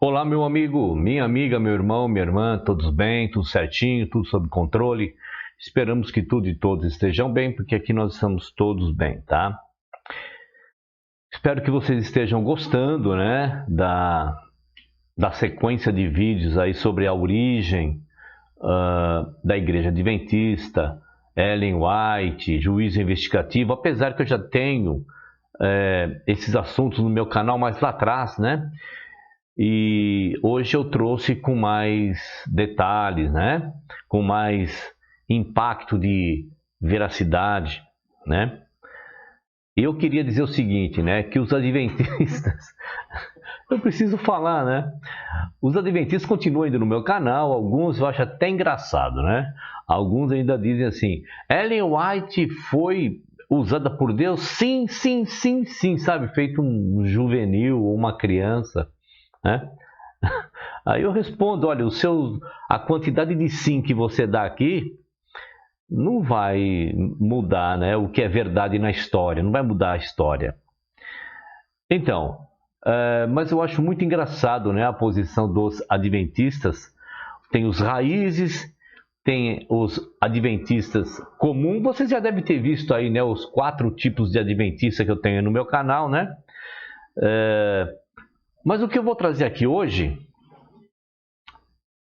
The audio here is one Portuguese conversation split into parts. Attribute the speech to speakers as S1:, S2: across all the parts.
S1: Olá, meu amigo, minha amiga, meu irmão, minha irmã, todos bem, tudo certinho, tudo sob controle? Esperamos que tudo e todos estejam bem, porque aqui nós estamos todos bem, tá? Espero que vocês estejam gostando, né, da sequência de vídeos aí sobre a origem da Igreja Adventista, Ellen White, juízo investigativo, apesar que eu já tenho esses assuntos no meu canal mais lá atrás, né? E hoje eu trouxe com mais detalhes, né? Com mais impacto de veracidade, né? Eu queria dizer o seguinte, né? Que os adventistas, eu preciso falar, né? Os adventistas continuam indo no meu canal, alguns eu acho até engraçado, né? Alguns ainda dizem assim, Ellen White foi usada por Deus? Sim, sim, sim, sim, sabe? Feito um juvenil ou uma criança, né? Aí eu respondo, olha, a quantidade de sim que você dá aqui não vai mudar, né, o que é verdade na história, não vai mudar a história. Então, mas eu acho muito engraçado, né, a posição dos adventistas. Tem os raízes, tem os adventistas comuns. Vocês já devem ter visto aí, né, os 4 tipos de adventista que eu tenho no meu canal, né? Mas o que eu vou trazer aqui hoje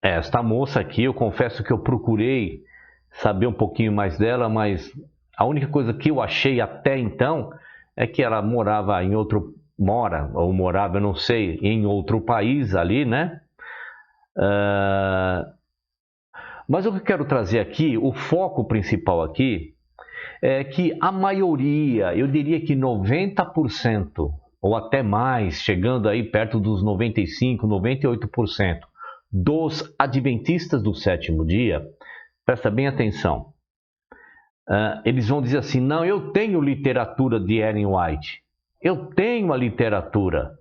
S1: esta moça aqui, eu confesso que eu procurei saber um pouquinho mais dela, mas a única coisa que eu achei até então é que ela morava em outro, ou morava, eu não sei, em outro país ali, né? Mas o que eu quero trazer aqui, o foco principal aqui, é que a maioria, eu diria que 90%, ou até mais, chegando aí perto dos 95%, 98%, dos adventistas do sétimo dia, presta bem atenção, eles vão dizer assim, não, eu tenho literatura de Ellen White, eu tenho a literatura.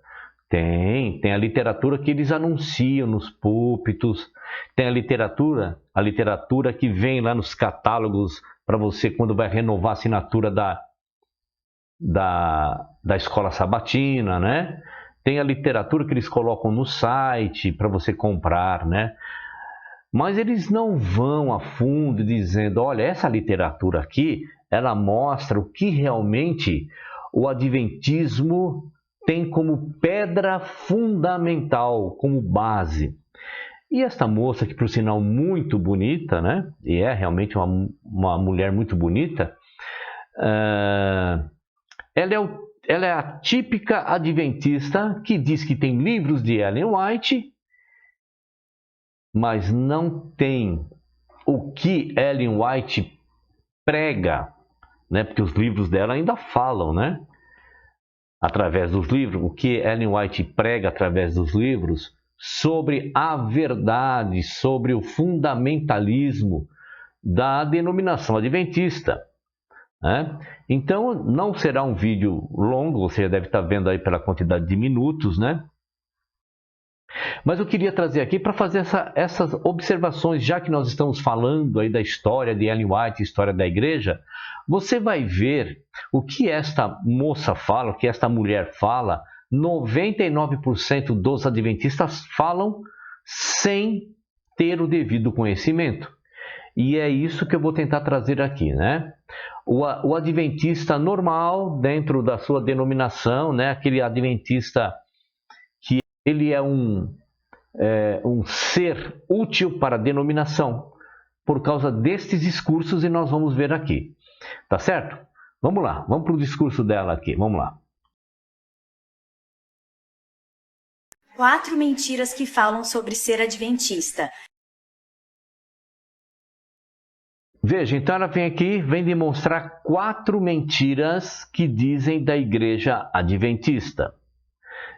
S1: Tem a literatura que eles anunciam nos púlpitos, tem a literatura que vem lá nos catálogos para você quando vai renovar a assinatura da escola sabatina, né? Tem a literatura que eles colocam no site para você comprar, né? Mas eles não vão a fundo dizendo, olha, essa literatura aqui, ela mostra o que realmente o adventismo tem como pedra fundamental, como base. E esta moça, que por sinal muito bonita, né? E é realmente uma mulher muito bonita, ela é a típica adventista que diz que tem livros de Ellen White, mas não tem o que Ellen White prega, né? Porque os livros dela ainda falam, né? Através dos livros, o que Ellen White prega através dos livros sobre a verdade, sobre o fundamentalismo da denominação adventista, né? Então, não será um vídeo longo, você já deve estar vendo aí pela quantidade de minutos, né? Mas eu queria trazer aqui para fazer essas observações, já que nós estamos falando aí da história de Ellen White, história da igreja, você vai ver o que esta moça fala, o que esta mulher fala, 99% dos adventistas falam sem ter o devido conhecimento. E é isso que eu vou tentar trazer aqui, né? O adventista normal, dentro da sua denominação, né? Aquele adventista que ele é um ser útil para a denominação, por causa destes discursos, e nós vamos ver aqui. Tá certo? Vamos lá, vamos para o discurso dela aqui, vamos lá.
S2: 4 mentiras que falam sobre ser adventista.
S1: Veja, então ela vem aqui, vem demonstrar 4 mentiras que dizem da igreja adventista.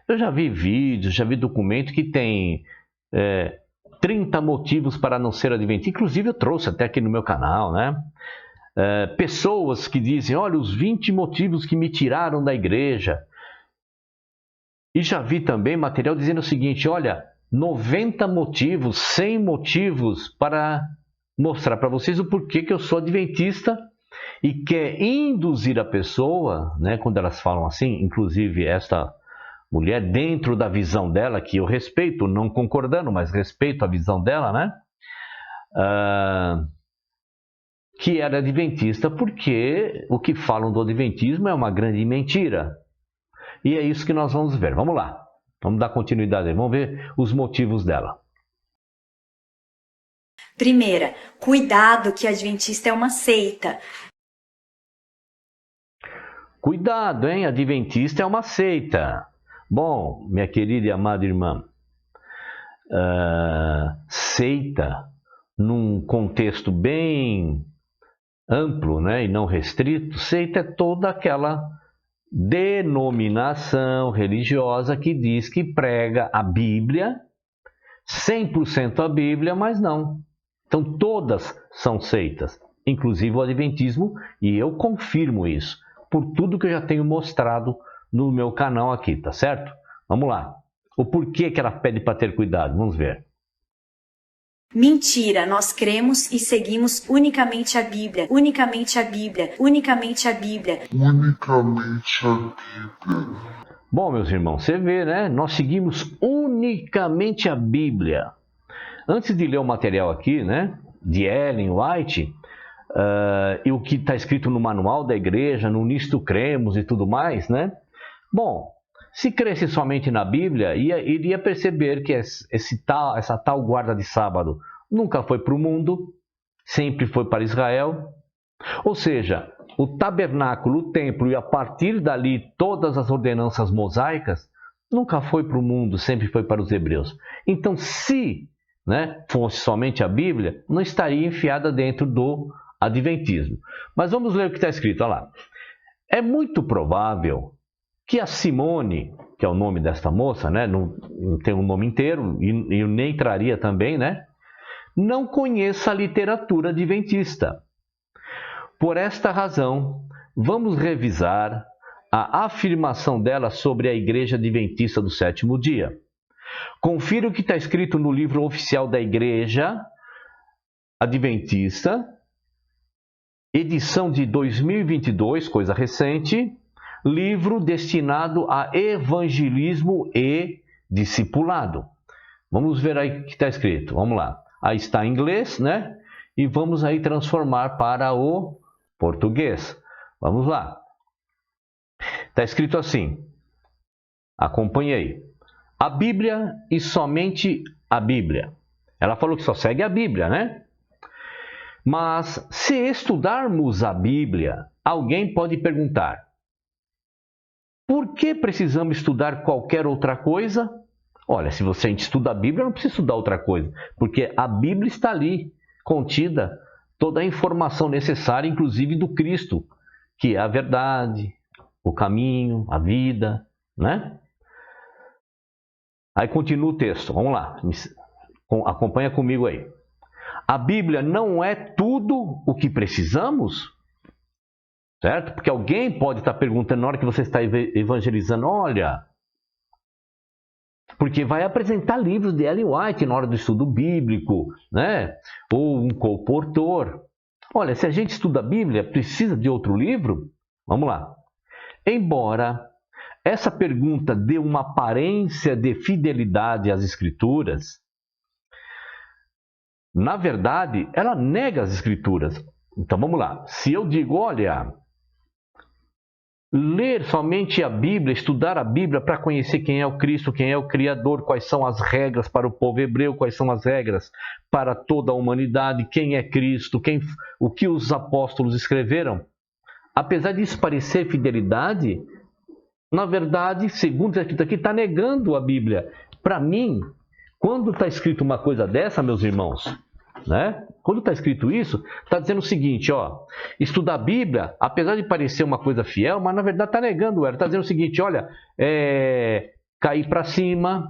S1: Eu já vi vídeos, já vi documento que tem 30 motivos para não ser adventista. Inclusive eu trouxe até aqui no meu canal, né? Pessoas que dizem, olha, os 20 motivos que me tiraram da igreja. E já vi também material dizendo o seguinte, olha, 90 motivos, 100 motivos para mostrar para vocês o porquê que eu sou adventista, e quer induzir a pessoa, né, quando elas falam assim, inclusive esta mulher dentro da visão dela, que eu respeito, não concordando, mas respeito a visão dela, né? Que era adventista, porque o que falam do adventismo é uma grande mentira. E é isso que nós vamos ver. Vamos lá. Vamos dar continuidade aí. Vamos ver os motivos dela.
S2: Primeira, cuidado que adventista é uma seita.
S1: Cuidado, hein? Adventista é uma seita. Bom, minha querida e amada irmã, seita, num contexto bem amplo, né, e não restrito, seita é toda aquela denominação religiosa que diz que prega a Bíblia, 100% a Bíblia, mas não. Então todas são seitas, inclusive o adventismo, e eu confirmo isso, por tudo que eu já tenho mostrado no meu canal aqui, tá certo? Vamos lá. O porquê que ela pede para ter cuidado? Vamos ver.
S2: Mentira, nós cremos e seguimos unicamente a Bíblia, unicamente a Bíblia, unicamente a Bíblia.
S3: Unicamente a Bíblia.
S1: Bom, meus irmãos, você vê, né? Nós seguimos unicamente a Bíblia. Antes de ler o material aqui, né, de Ellen White, e o que está escrito no manual da igreja, no Nisto Cremos e tudo mais, né? Bom, se cresce somente na Bíblia, iria perceber que essa tal guarda de sábado nunca foi para o mundo, sempre foi para Israel. Ou seja, o tabernáculo, o templo e a partir dali todas as ordenanças mosaicas nunca foi para o mundo, sempre foi para os hebreus. Então, se, né, fosse somente a Bíblia, não estaria enfiada dentro do adventismo. Mas vamos ler o que está escrito, olha lá. É muito provável que a Simone, que é o nome desta moça, né, não tem um nome inteiro, e eu nem traria também, né, não conheça a literatura adventista. Por esta razão, vamos revisar a afirmação dela sobre a Igreja Adventista do Sétimo Dia. Confira o que está escrito no livro oficial da Igreja Adventista, edição de 2022, coisa recente, livro destinado a evangelismo e discipulado. Vamos ver aí o que está escrito. Vamos lá. Aí está em inglês, né? E vamos aí transformar para o português. Vamos lá. Está escrito assim. Acompanhe aí. A Bíblia e somente a Bíblia. Ela falou que só segue a Bíblia, né? Mas se estudarmos a Bíblia, alguém pode perguntar: por que precisamos estudar qualquer outra coisa? Olha, se a gente estuda a Bíblia, não precisa estudar outra coisa, porque a Bíblia está ali, contida toda a informação necessária, inclusive do Cristo, que é a verdade, o caminho, a vida, né? Aí continua o texto, vamos lá, acompanha comigo aí. A Bíblia não é tudo o que precisamos? Certo? Porque alguém pode estar perguntando na hora que você está evangelizando, olha, porque vai apresentar livros de Ellen White na hora do estudo bíblico, né? Ou um colportor. Olha, se a gente estuda a Bíblia, precisa de outro livro? Vamos lá. Embora essa pergunta dê uma aparência de fidelidade às Escrituras, na verdade, ela nega as Escrituras. Então vamos lá. Se eu digo, olha, ler somente a Bíblia, estudar a Bíblia para conhecer quem é o Cristo, quem é o Criador, quais são as regras para o povo hebreu, quais são as regras para toda a humanidade, quem é Cristo, o que os apóstolos escreveram. Apesar disso parecer fidelidade, na verdade, segundo escrito aqui, está negando a Bíblia. Para mim, quando está escrito uma coisa dessa, meus irmãos, né? Quando está escrito isso, está dizendo o seguinte, ó, estudar a Bíblia, apesar de parecer uma coisa fiel, mas na verdade está negando ela. Está dizendo o seguinte, olha, cair para cima,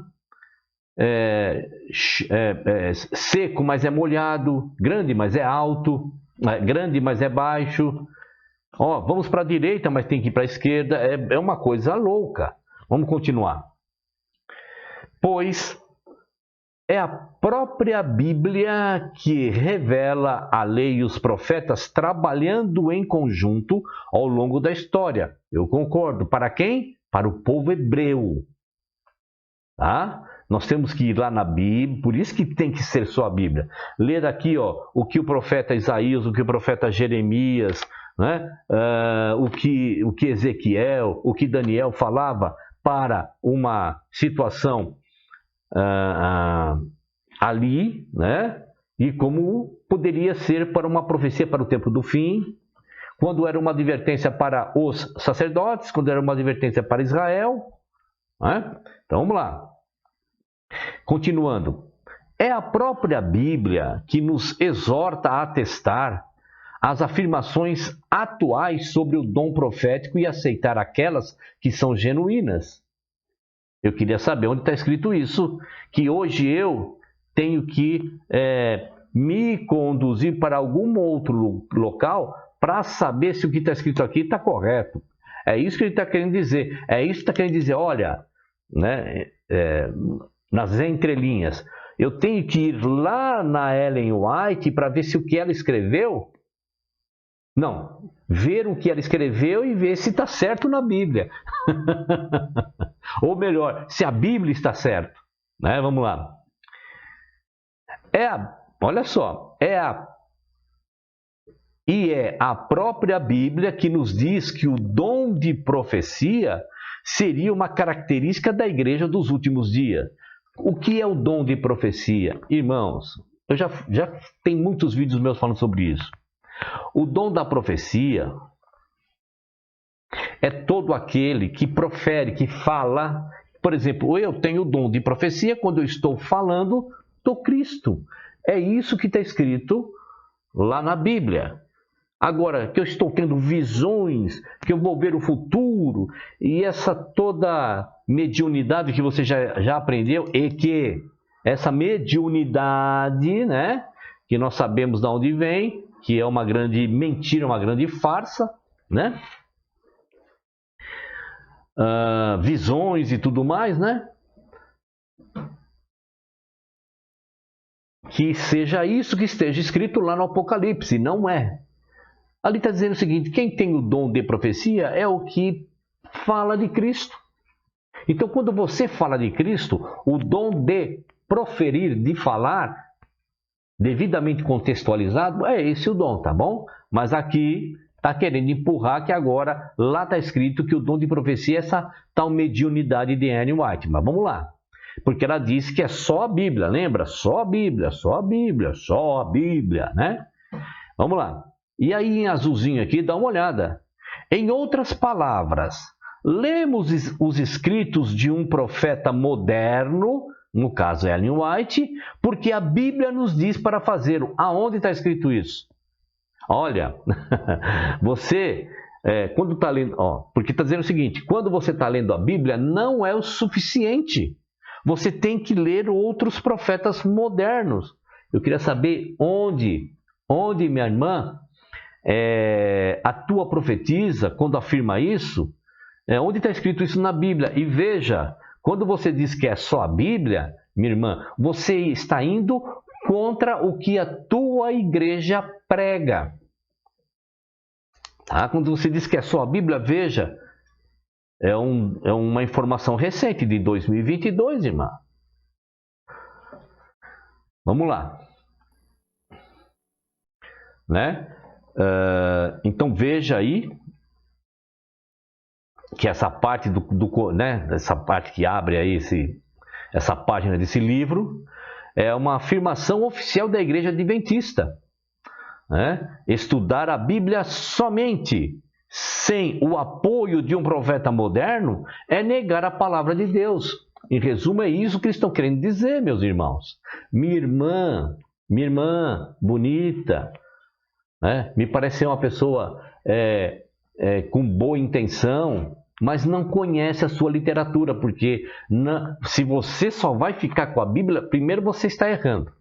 S1: seco, mas é molhado, grande, mas é alto, grande, mas é baixo. Ó, vamos para a direita, mas tem que ir para a esquerda. É uma coisa louca. Vamos continuar. Pois é a própria Bíblia que revela a lei e os profetas trabalhando em conjunto ao longo da história. Eu concordo. Para quem? Para o povo hebreu. tá? Nós temos que ir lá na Bíblia, por isso que tem que ser só a Bíblia. Ler aqui, ó, o que o profeta Isaías, o que o profeta Jeremias, né? O que Ezequiel, o que Daniel falava para uma situação ali, né? E como poderia ser para uma profecia para o tempo do fim, quando era uma advertência para os sacerdotes, quando era uma advertência para Israel, né? Então vamos lá. Continuando. É a própria Bíblia que nos exorta a atestar as afirmações atuais sobre o dom profético e aceitar aquelas que são genuínas. Eu queria saber onde está escrito isso, que hoje eu tenho que me conduzir para algum outro local para saber se o que está escrito aqui está correto. É isso que ele está querendo dizer. É isso que está querendo dizer. Olha, né, nas entrelinhas, eu tenho que ir lá na Ellen White para ver se o que ela escreveu... Não, ver o que ela escreveu e ver se está certo na Bíblia. Ou melhor, se a Bíblia está certa. Né? Vamos lá. Olha só, é a própria Bíblia que nos diz que o dom de profecia seria uma característica da igreja dos últimos dias. O que é o dom de profecia? Irmãos, eu já tem muitos vídeos meus falando sobre isso. O dom da profecia é todo aquele que profere, que fala. Por exemplo, eu tenho o dom de profecia quando eu estou falando do Cristo. É isso que está escrito lá na Bíblia. Agora, que eu estou tendo visões, que eu vou ver o futuro, e essa toda mediunidade que você já aprendeu, e que essa mediunidade, né, que nós sabemos de onde vem, que é uma grande mentira, uma grande farsa, né? Visões e tudo mais, né? Que seja isso que esteja escrito lá no Apocalipse, não é. Ali está dizendo o seguinte, quem tem o dom de profecia é o que fala de Cristo. Então, quando você fala de Cristo, o dom de proferir, de falar, devidamente contextualizado, é esse o dom, tá bom? Mas aqui está querendo empurrar que agora lá está escrito que o dom de profecia é essa tal mediunidade de Ellen White. Mas vamos lá. Porque ela disse que é só a Bíblia, lembra? Só a Bíblia, só a Bíblia, só a Bíblia, né? Vamos lá. E aí em azulzinho aqui, dá uma olhada. Em outras palavras, lemos os escritos de um profeta moderno, no caso Ellen White, porque a Bíblia nos diz para fazê-lo. Aonde está escrito isso? Olha, você, quando está lendo, porque está dizendo o seguinte, quando você está lendo a Bíblia, não é o suficiente. Você tem que ler outros profetas modernos. Eu queria saber onde minha irmã, a tua profetisa, quando afirma isso, onde está escrito isso na Bíblia? E veja, quando você diz que é só a Bíblia, minha irmã, você está indo contra o que a tua igreja prega. Tá? Quando você diz que é só a Bíblia, veja, é uma informação recente de 2022, irmã. Vamos lá. Né? Então veja aí que essa parte né, essa parte que abre aí essa página desse livro é uma afirmação oficial da Igreja Adventista. Né? Estudar a Bíblia somente sem o apoio de um profeta moderno é negar a palavra de Deus. Em resumo, é isso que eles estão querendo dizer, meus irmãos. Minha irmã bonita, né? Me parece ser uma pessoa com boa intenção, mas não conhece a sua literatura, porque se você só vai ficar com a Bíblia, primeiro você está errando,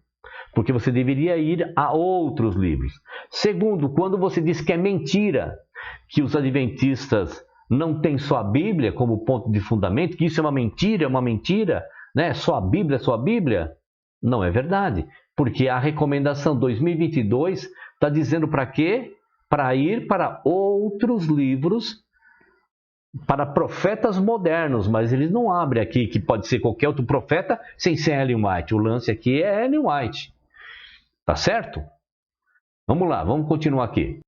S1: porque você deveria ir a outros livros. Segundo, quando você diz que é mentira, que os adventistas não têm só a Bíblia como ponto de fundamento, que isso é uma mentira, né? Só a Bíblia, não é verdade, porque a recomendação 2022 está dizendo para quê? Para ir para outros livros para profetas modernos, mas eles não abrem aqui que pode ser qualquer outro profeta sem ser Ellen White. O lance aqui é Ellen White. Tá certo? Vamos lá, vamos continuar aqui.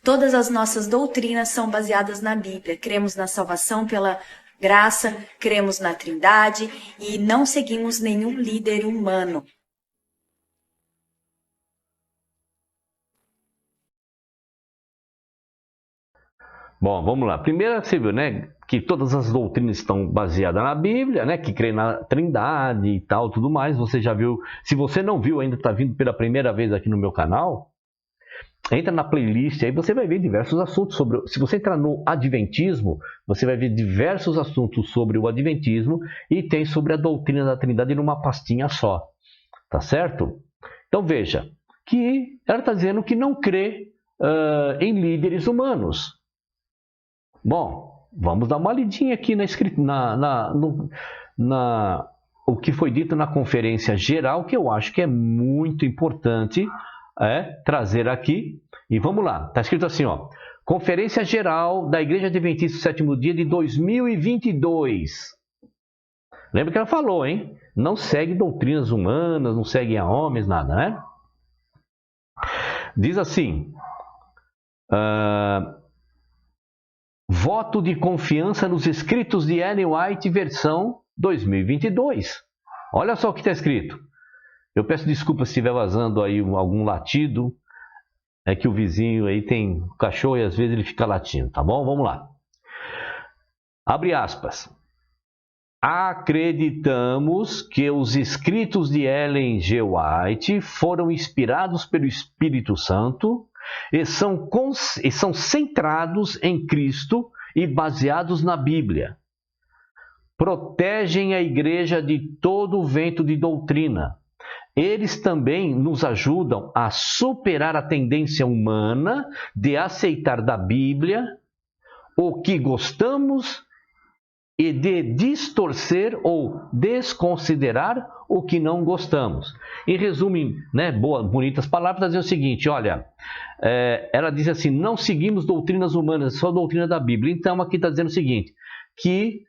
S2: Todas as nossas doutrinas são baseadas na Bíblia. Cremos na salvação pela graça, cremos na Trindade e não seguimos nenhum líder humano.
S1: Bom, vamos lá. Primeiro você viu, né, que todas as doutrinas estão baseadas na Bíblia, né, que crê na Trindade e tal, tudo mais. Você já viu? Se você não viu ainda, está vindo pela primeira vez aqui no meu canal, entra na playlist, aí você vai ver diversos assuntos sobre... Se você entrar no Adventismo, você vai ver diversos assuntos sobre o Adventismo e tem sobre a doutrina da Trindade numa pastinha só. Tá certo? Então veja, que ela está dizendo que não crê em líderes humanos. Bom, vamos dar uma lidinha aqui o que foi dito na conferência geral, que eu acho que é muito importante trazer aqui. E vamos lá, está escrito assim, ó, Conferência Geral da Igreja Adventista do Sétimo Dia de 2022. Lembra que ela falou, hein? Não segue doutrinas humanas, não segue a homens, nada, né? Diz assim... Voto de confiança nos escritos de Ellen White, versão 2022. Olha só o que está escrito. Eu peço desculpa se estiver vazando aí algum latido. É que o vizinho aí tem cachorro e às vezes ele fica latindo, tá bom? Vamos lá. Abre aspas. Acreditamos que os escritos de Ellen G. White foram inspirados pelo Espírito Santo e são centrados em Cristo e baseados na Bíblia. Protegem a igreja de todo o vento de doutrina. Eles também nos ajudam a superar a tendência humana de aceitar da Bíblia o que gostamos e de distorcer ou desconsiderar o que não gostamos. Em resumo, né, bonitas palavras, dizer o seguinte, olha, ela diz assim, não seguimos doutrinas humanas, só doutrina da Bíblia. Então, aqui está dizendo o seguinte, que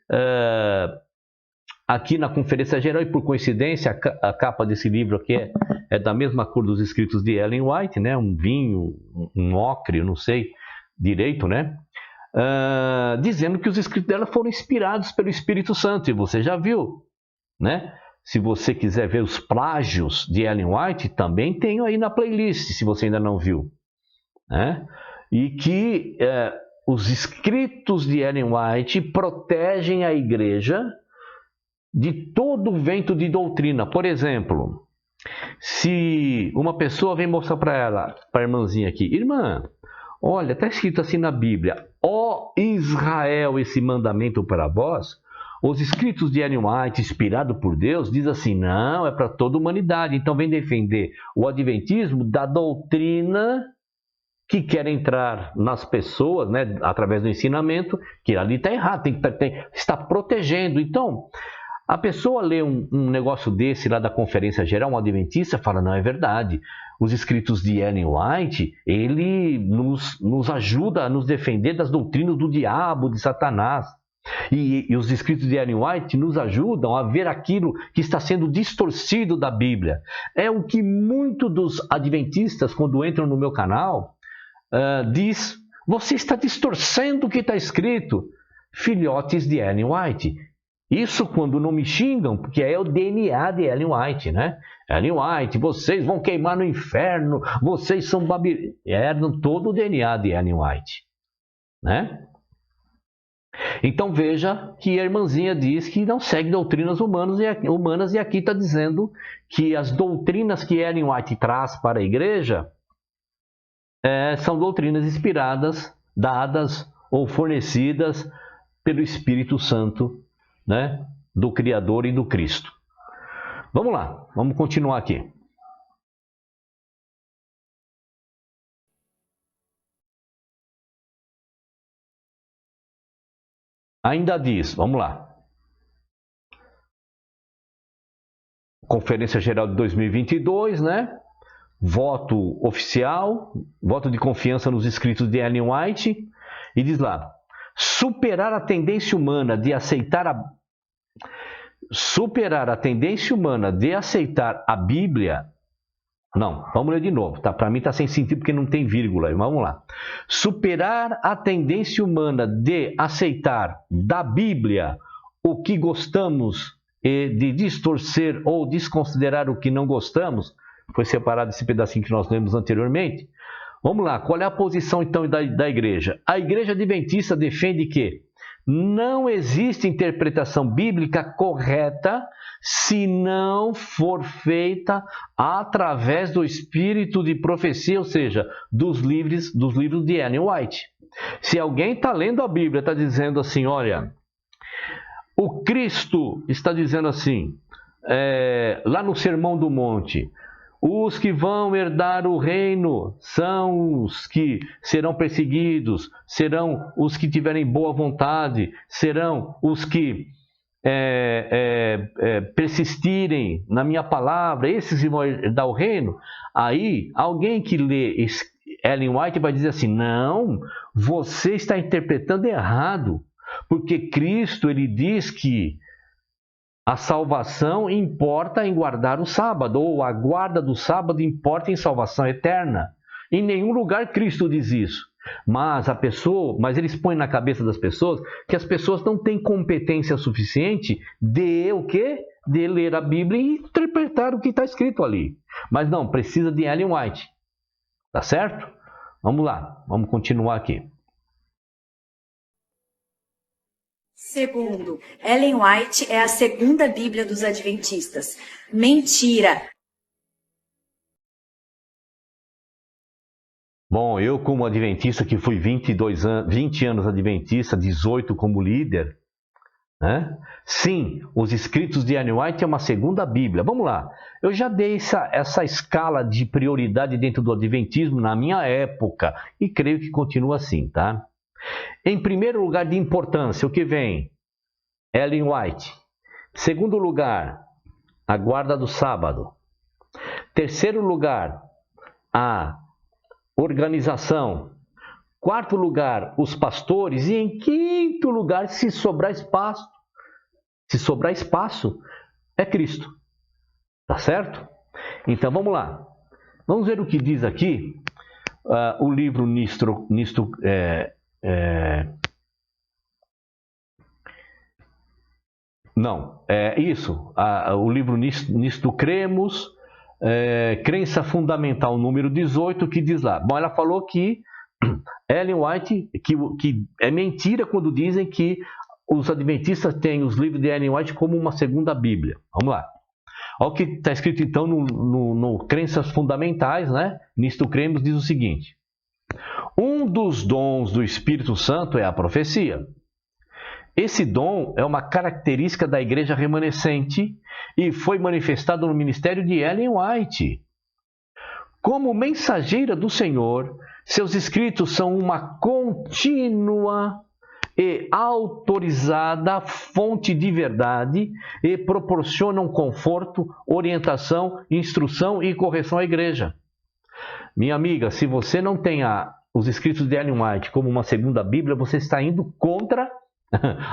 S1: aqui na Conferência Geral, e por coincidência, a capa desse livro aqui é da mesma cor dos escritos de Ellen White, né, um vinho, um ocre, eu não sei direito, né? Dizendo que os escritos dela foram inspirados pelo Espírito Santo, e você já viu, né? Se você quiser ver os plágios de Ellen White, também tenho aí na playlist, se você ainda não viu, né? E que os escritos de Ellen White protegem a igreja de todo o vento de doutrina. Por exemplo, se uma pessoa vem mostrar para ela, para a irmãzinha aqui, irmã, olha, está escrito assim na Bíblia, ó Israel, esse mandamento para vós, os escritos de Ellen White, inspirado por Deus, diz assim, não, é para toda a humanidade. Então vem defender o adventismo da doutrina que quer entrar nas pessoas, né, através do ensinamento, que ali está errado, está protegendo. Então, a pessoa lê um negócio desse lá da Conferência Geral, um adventista, fala, não, é verdade. Os escritos de Ellen White, ele nos ajuda a nos defender das doutrinas do diabo, de Satanás. E os escritos de Ellen White nos ajudam a ver aquilo que está sendo distorcido da Bíblia. É o que muitos dos adventistas, quando entram no meu canal, diz, você está distorcendo o que está escrito. Filhotes de Ellen White. Isso quando não me xingam, porque é o DNA de Ellen White, né? Ellen White, vocês vão queimar no inferno, vocês são babilônios. Eram todo o DNA de Ellen White, né? Então veja que a irmãzinha diz que não segue doutrinas humanas e aqui está dizendo que as doutrinas que Ellen White traz para a igreja são doutrinas inspiradas, dadas ou fornecidas pelo Espírito Santo, né, do Criador e do Cristo. Vamos lá, vamos continuar aqui. Ainda diz, vamos lá. Conferência Geral de 2022, né? voto oficial, voto de confiança nos escritos de Ellen White, e diz lá: superar a tendência humana de aceitar a Bíblia. Não, vamos ler de novo, tá? Para mim está sem sentido porque não tem vírgula. Vamos lá. Superar a tendência humana de aceitar da Bíblia o que gostamos e de distorcer ou desconsiderar o que não gostamos. Foi separado esse pedacinho que nós lemos anteriormente. Vamos lá, qual é a posição então da igreja? A igreja adventista defende que não existe interpretação bíblica correta se não for feita através do espírito de profecia, ou seja, dos livros de Ellen White. Se alguém está lendo a Bíblia, está dizendo assim, olha, o Cristo está dizendo assim, lá no Sermão do Monte, os que vão herdar o reino são os que serão perseguidos, serão os que tiverem boa vontade, serão os que persistirem na minha palavra, esses que vão herdar o reino. Aí, alguém que lê Ellen White vai dizer assim, não, você está interpretando errado, porque Cristo, ele diz que a salvação importa em guardar o sábado, ou a guarda do sábado importa em salvação eterna. Em nenhum lugar Cristo diz isso. Mas eles põem na cabeça das pessoas que as pessoas não têm competência suficiente de o quê? De ler a Bíblia e interpretar o que está escrito ali. Mas não, precisa de Ellen White. Tá certo? Vamos lá, vamos continuar aqui.
S2: Segundo, Ellen White é a segunda Bíblia dos Adventistas. Mentira!
S1: Bom, eu como adventista, que fui 20 anos adventista, 18 como líder, né? Sim, os escritos de Ellen White é uma segunda Bíblia. Vamos lá, eu já dei essa escala de prioridade dentro do adventismo na minha época, e creio que continua assim, tá? Em primeiro lugar de importância, o que vem? Ellen White. Segundo lugar, a guarda do sábado. Terceiro lugar, a organização. Quarto lugar, os pastores. E em quinto lugar, se sobrar espaço, é Cristo. Tá certo? Então vamos lá. Vamos ver o que diz aqui o livro o livro Nisto Cremos, Crença Fundamental número 18, que diz lá. Bom, ela falou que Ellen White, que é mentira quando dizem que os adventistas têm os livros de Ellen White como uma segunda Bíblia. Vamos lá. Olha o que está escrito então no Crenças Fundamentais, né? Nisto Cremos, diz o seguinte: um dos dons do Espírito Santo é a profecia. Esse dom é uma característica da igreja remanescente e foi manifestado no ministério de Ellen White. Como mensageira do Senhor, seus escritos são uma contínua e autorizada fonte de verdade e proporcionam conforto, orientação, instrução e correção à igreja. Minha amiga, se você não tem os escritos de Ellen White como uma segunda Bíblia, você está indo contra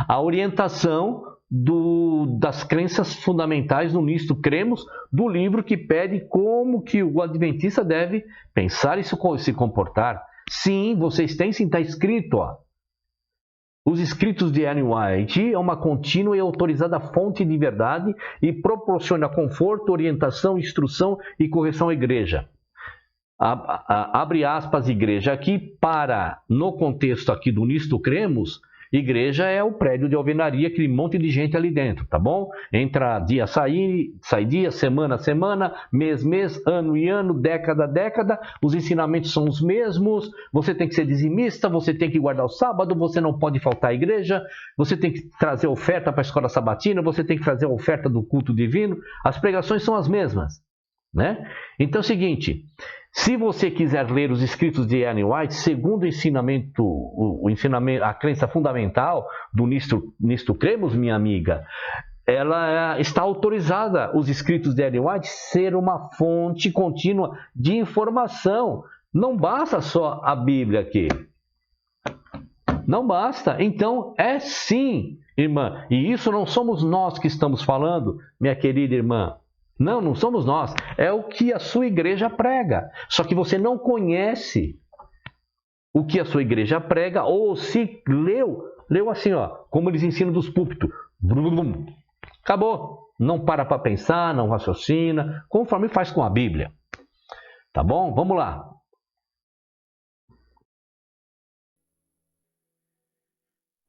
S1: a orientação das crenças fundamentais no Nisto Cremos, do livro que pede como que o adventista deve pensar e se comportar. Sim, vocês têm sim, está escrito, ó. Os escritos de Ellen White é uma contínua e autorizada fonte de verdade e proporciona conforto, orientação, instrução e correção à igreja. Abre aspas, igreja, aqui para, no contexto aqui do Nisto Cremos, igreja é o prédio de alvenaria, aquele monte de gente ali dentro, tá bom? Entra dia, sai dia, semana, mês, ano e ano, década, os ensinamentos são os mesmos, você tem que ser dizimista, você tem que guardar o sábado, você não pode faltar à igreja, você tem que trazer oferta para a escola sabatina, você tem que trazer a oferta do culto divino, as pregações são as mesmas, né? Então é o seguinte, se você quiser ler os escritos de Ellen White, segundo o ensinamento, a crença fundamental do Nisto Cremos, minha amiga, ela está autorizada, os escritos de Ellen White, ser uma fonte contínua de informação. Não basta só a Bíblia aqui. Não basta. Então, é sim, irmã. E isso não somos nós que estamos falando, minha querida irmã. Não, não somos nós. É o que a sua igreja prega. Só que você não conhece o que a sua igreja prega, ou se leu assim, ó, como eles ensinam dos púlpitos. Acabou. Não para pensar, não raciocina, conforme faz com a Bíblia. Tá bom? Vamos lá.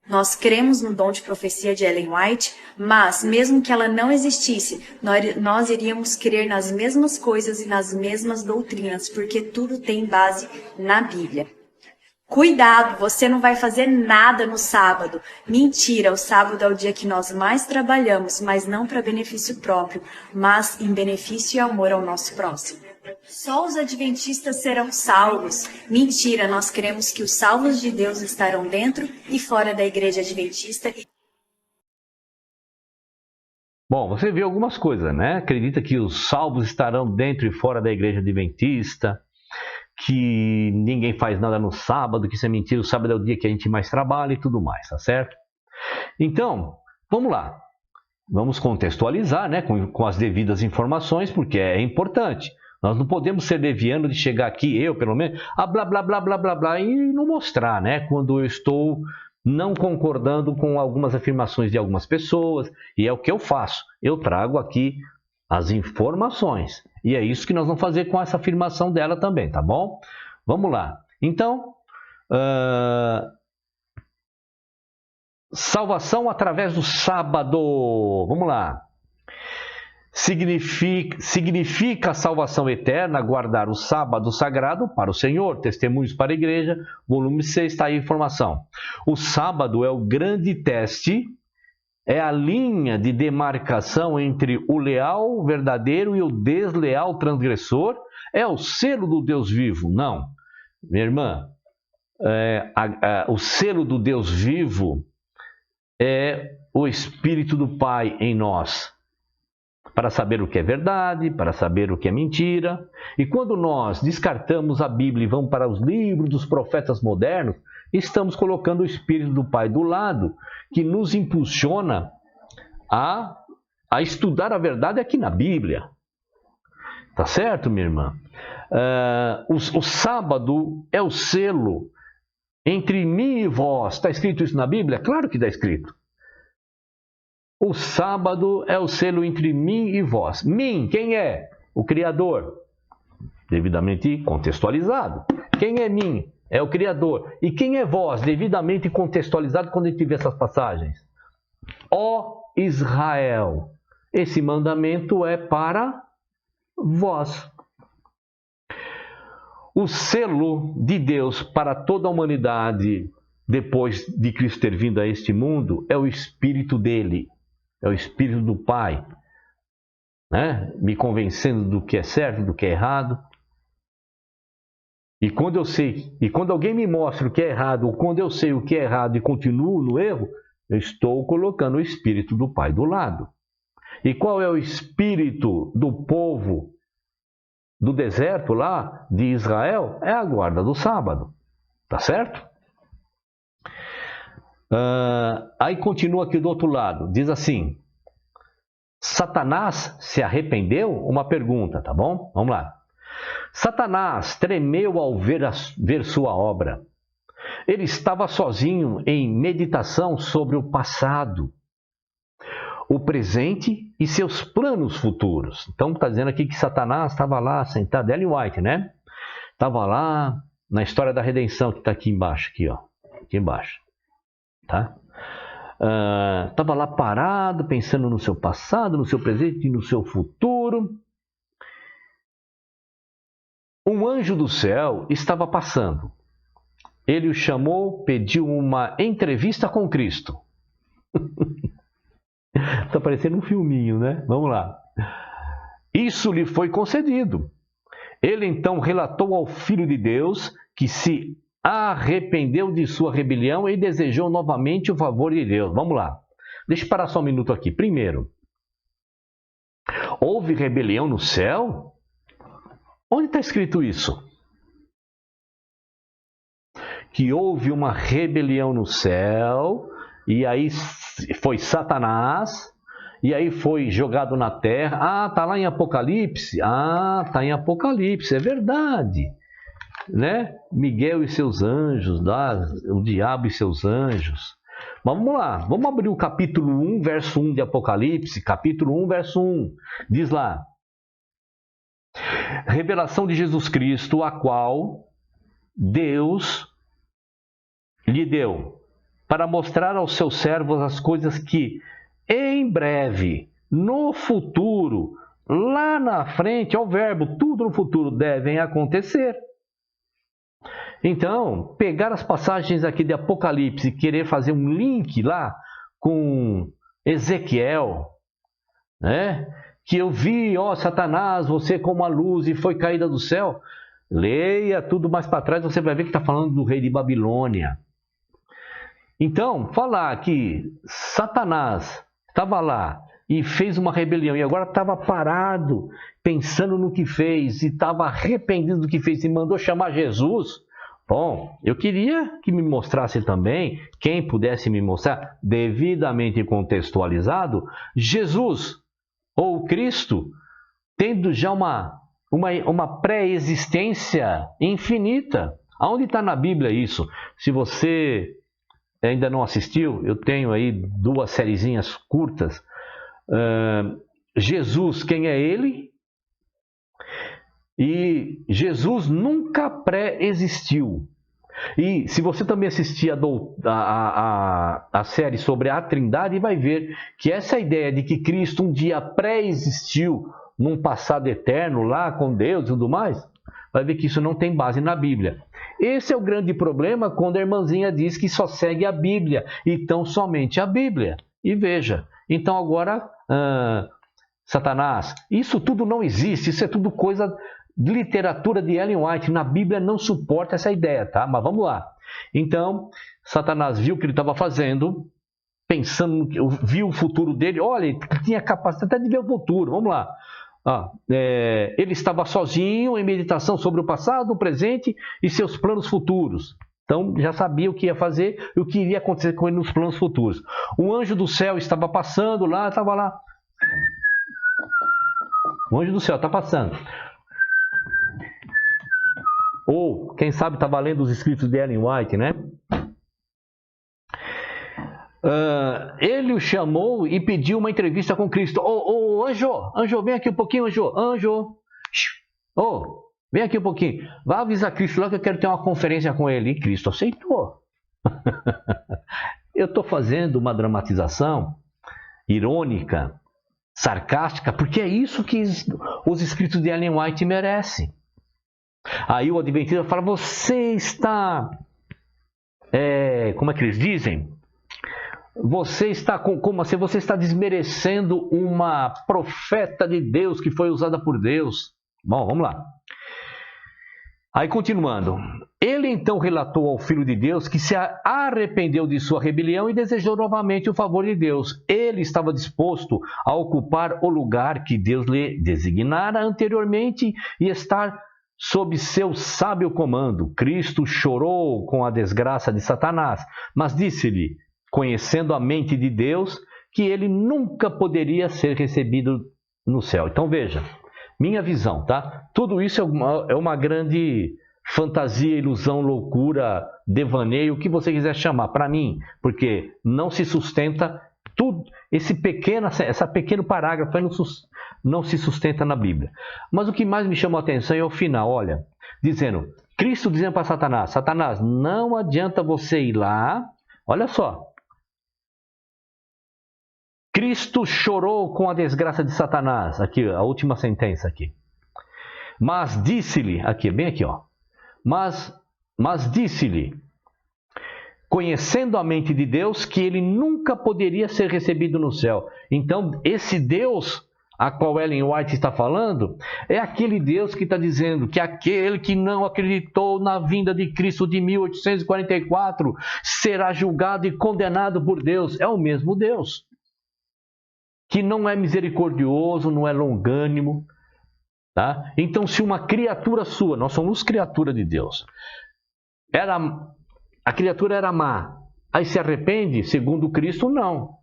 S2: Nós cremos no dom de profecia de Ellen White, mas, mesmo que ela não existisse, nós iríamos crer nas mesmas coisas e nas mesmas doutrinas, porque tudo tem base na Bíblia. Cuidado, você não vai fazer nada no sábado. Mentira, o sábado é o dia que nós mais trabalhamos, mas não para benefício próprio, mas em benefício e amor ao nosso próximo. Só os adventistas serão salvos. Mentira, nós cremos que os salvos de Deus estarão dentro e fora da igreja adventista.
S1: Bom, você viu algumas coisas, né? Acredita que os salvos estarão dentro e fora da igreja adventista, que ninguém faz nada no sábado, que isso é mentira, o sábado é o dia que a gente mais trabalha e tudo mais, tá certo? Então, vamos lá. Vamos contextualizar, né, com as devidas informações, porque é importante. Nós não podemos ser levianos de chegar aqui, eu pelo menos, a blá, blá, blá, blá, blá, blá, e não mostrar, né, quando eu estou não concordando com algumas afirmações de algumas pessoas, e é o que eu faço. Eu trago aqui as informações, e é isso que nós vamos fazer com essa afirmação dela também, tá bom? Vamos lá. Então, salvação através do sábado. Vamos lá. Significa a salvação eterna, guardar o sábado sagrado para o Senhor. Testemunhos para a Igreja, volume 6, está aí a informação. O sábado é o grande teste, é a linha de demarcação entre o leal verdadeiro e o desleal transgressor. É o selo do Deus vivo. Não, minha irmã, o selo do Deus vivo é o Espírito do Pai em nós, para saber o que é verdade, para saber o que é mentira. E quando nós descartamos a Bíblia e vamos para os livros dos profetas modernos, estamos colocando o Espírito do Pai do lado, que nos impulsiona a estudar a verdade aqui na Bíblia. Tá certo, minha irmã? O sábado é o selo entre mim e vós. Está escrito isso na Bíblia? Claro que está escrito. O sábado é o selo entre mim e vós. Mim, quem é? O Criador. Devidamente contextualizado. Quem é mim? É o Criador. E quem é vós? Devidamente contextualizado quando a gente vê essas passagens. Ó Israel. Esse mandamento é para vós. O selo de Deus para toda a humanidade, depois de Cristo ter vindo a este mundo, é o Espírito dele. É o Espírito do Pai, né? Me convencendo do que é certo, do que é errado. E quando eu sei, e quando alguém me mostra o que é errado, ou quando eu sei o que é errado e continuo no erro, eu estou colocando o Espírito do Pai do lado. E qual é o espírito do povo do deserto lá de Israel? É a guarda do sábado, tá certo? Aí continua aqui do outro lado, diz assim: Satanás se arrependeu? Uma pergunta, tá bom? Vamos lá. Satanás tremeu ao ver sua obra. Ele estava sozinho em meditação sobre o passado, o presente e seus planos futuros. Então está dizendo aqui que Satanás estava lá sentado, Ellen White, né? Estava lá na história da redenção que está aqui embaixo, aqui, ó, aqui embaixo. Tá? Estava lá parado, pensando no seu passado, no seu presente e no seu futuro. Um anjo do céu estava passando. Ele o chamou, pediu uma entrevista com Cristo. Está parecendo um filminho, né? Vamos lá. Isso lhe foi concedido. Ele então relatou ao Filho de Deus que se arrependeu de sua rebelião e desejou novamente o favor de Deus. Vamos lá. Deixa eu parar só um minuto aqui. Primeiro, houve rebelião no céu? Onde está escrito isso? Que houve uma rebelião no céu, e aí foi Satanás, e aí foi jogado na terra. Ah, está lá em Apocalipse? Ah, está em Apocalipse, é verdade. Né? Miguel e seus anjos, o diabo e seus anjos. Mas vamos lá, vamos abrir o capítulo 1, verso 1 de Apocalipse. Capítulo 1, verso 1. Diz lá: revelação de Jesus Cristo, a qual Deus lhe deu, para mostrar aos seus servos as coisas que em breve, no futuro, lá na frente, ao verbo, tudo no futuro, devem acontecer. Então, pegar as passagens aqui de Apocalipse e querer fazer um link lá com Ezequiel, né? Que eu vi, ó Satanás, você como a luz e foi caída do céu. Leia tudo mais para trás, você vai ver que está falando do rei de Babilônia. Então, falar que Satanás estava lá e fez uma rebelião e agora estava parado, pensando no que fez e estava arrependido do que fez e mandou chamar Jesus. Bom, eu queria que me mostrasse também, quem pudesse me mostrar, devidamente contextualizado, Jesus ou Cristo, tendo já uma pré-existência infinita. Aonde está na Bíblia isso? Se você ainda não assistiu, eu tenho aí 2 sériezinhas curtas. Jesus, quem é ele? E Jesus nunca pré-existiu. E se você também assistir a série sobre a Trindade, vai ver que essa ideia de que Cristo um dia pré-existiu num passado eterno lá com Deus e tudo mais, vai ver que isso não tem base na Bíblia. Esse é o grande problema quando a irmãzinha diz que só segue a Bíblia, então somente a Bíblia. E veja, então agora, Satanás, isso tudo não existe, isso é tudo coisa de literatura de Ellen White, na Bíblia não suporta essa ideia, tá? Mas vamos lá. Então, Satanás viu o que ele estava fazendo, pensando, viu o futuro dele, olha, ele tinha capacidade até de ver o futuro, vamos lá. Ele estava sozinho em meditação sobre o passado, o presente e seus planos futuros. Então já sabia o que ia fazer e o que iria acontecer com ele nos planos futuros. Um anjo do céu estava passando lá, estava lá. O anjo do céu está passando. Ou, quem sabe, estava lendo os escritos de Ellen White, né? Ele o chamou e pediu uma entrevista com Cristo. Anjo, vem aqui um pouquinho, anjo. Vem aqui um pouquinho. Vai avisar Cristo lá que eu quero ter uma conferência com ele. E Cristo aceitou. Eu estou fazendo uma dramatização irônica, sarcástica, porque é isso que os escritos de Ellen White merecem. Aí o adventista fala, você está... como é que eles dizem? Você está como assim? Você está desmerecendo uma profeta de Deus que foi usada por Deus. Bom, vamos lá. Aí continuando. Ele então relatou ao Filho de Deus que se arrependeu de sua rebelião e desejou novamente o favor de Deus. Ele estava disposto a ocupar o lugar que Deus lhe designara anteriormente e estar sob seu sábio comando. Cristo chorou com a desgraça de Satanás, mas disse-lhe, conhecendo a mente de Deus, que ele nunca poderia ser recebido no céu. Então veja, minha visão, tá? Tudo isso é uma grande fantasia, ilusão, loucura, devaneio, o que você quiser chamar, para mim, porque não se sustenta tudo, esse pequeno parágrafo aí não se sustenta na Bíblia. Mas o que mais me chamou a atenção é o final, olha, Cristo dizendo para Satanás, Satanás, não adianta você ir lá, olha só, Cristo chorou com a desgraça de Satanás. Aqui, a última sentença aqui. Mas disse-lhe, aqui, bem aqui, ó. Mas disse-lhe, conhecendo a mente de Deus, que ele nunca poderia ser recebido no céu. Então, esse Deus a qual Ellen White está falando, é aquele Deus que está dizendo que aquele que não acreditou na vinda de Cristo de 1844 será julgado e condenado por Deus. É o mesmo Deus. que não é misericordioso, não é longânimo. Tá? Então, se uma criatura sua, nós somos criatura de Deus, a criatura era má, aí se arrepende, segundo Cristo, não.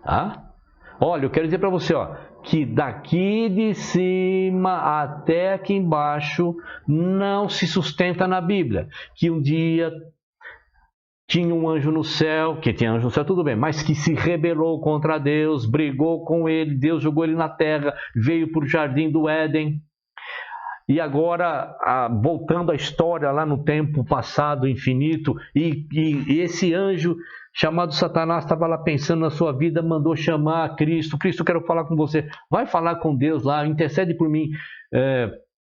S1: Tá? Olha, eu quero dizer para você, ó, que daqui de cima até aqui embaixo não se sustenta na Bíblia. Que um dia tinha um anjo no céu, que tinha anjo no céu, tudo bem, mas que se rebelou contra Deus, brigou com ele, Deus jogou ele na terra, veio para o jardim do Éden. E agora, voltando à história lá no tempo passado, infinito, e esse anjo chamado Satanás estava lá pensando na sua vida, mandou chamar a Cristo. Cristo, quero falar com você. Vai falar com Deus lá, intercede por mim,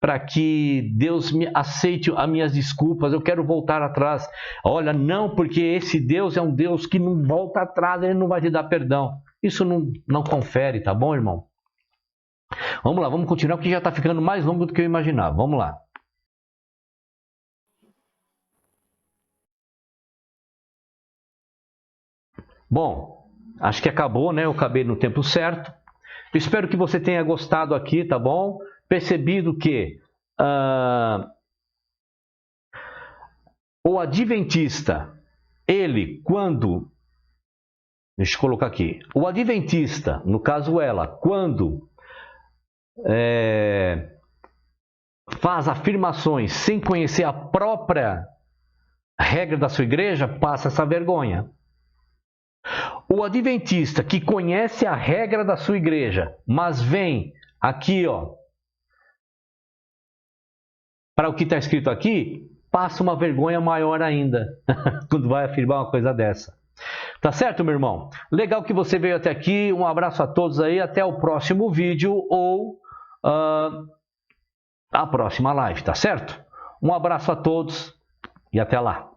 S1: para que Deus me aceite as minhas desculpas. Eu quero voltar atrás. Olha, não, porque esse Deus é um Deus que não volta atrás, ele não vai te dar perdão. Isso não confere, tá bom, irmão? Vamos lá, vamos continuar, porque já está ficando mais longo do que eu imaginava. Vamos lá. Bom, acho que acabou, né? Eu acabei no tempo certo. Espero que você tenha gostado aqui, tá bom? Percebido que o adventista, ele, quando... Deixa eu colocar aqui. O adventista, no caso ela, quando faz afirmações sem conhecer a própria regra da sua igreja, passa essa vergonha. O adventista que conhece a regra da sua igreja, mas vem aqui, ó, para o que está escrito aqui, passa uma vergonha maior ainda quando vai afirmar uma coisa dessa. Tá certo, meu irmão? Legal que você veio até aqui. Um abraço a todos aí. Até o próximo vídeo ou a próxima live, tá certo? Um abraço a todos e até lá.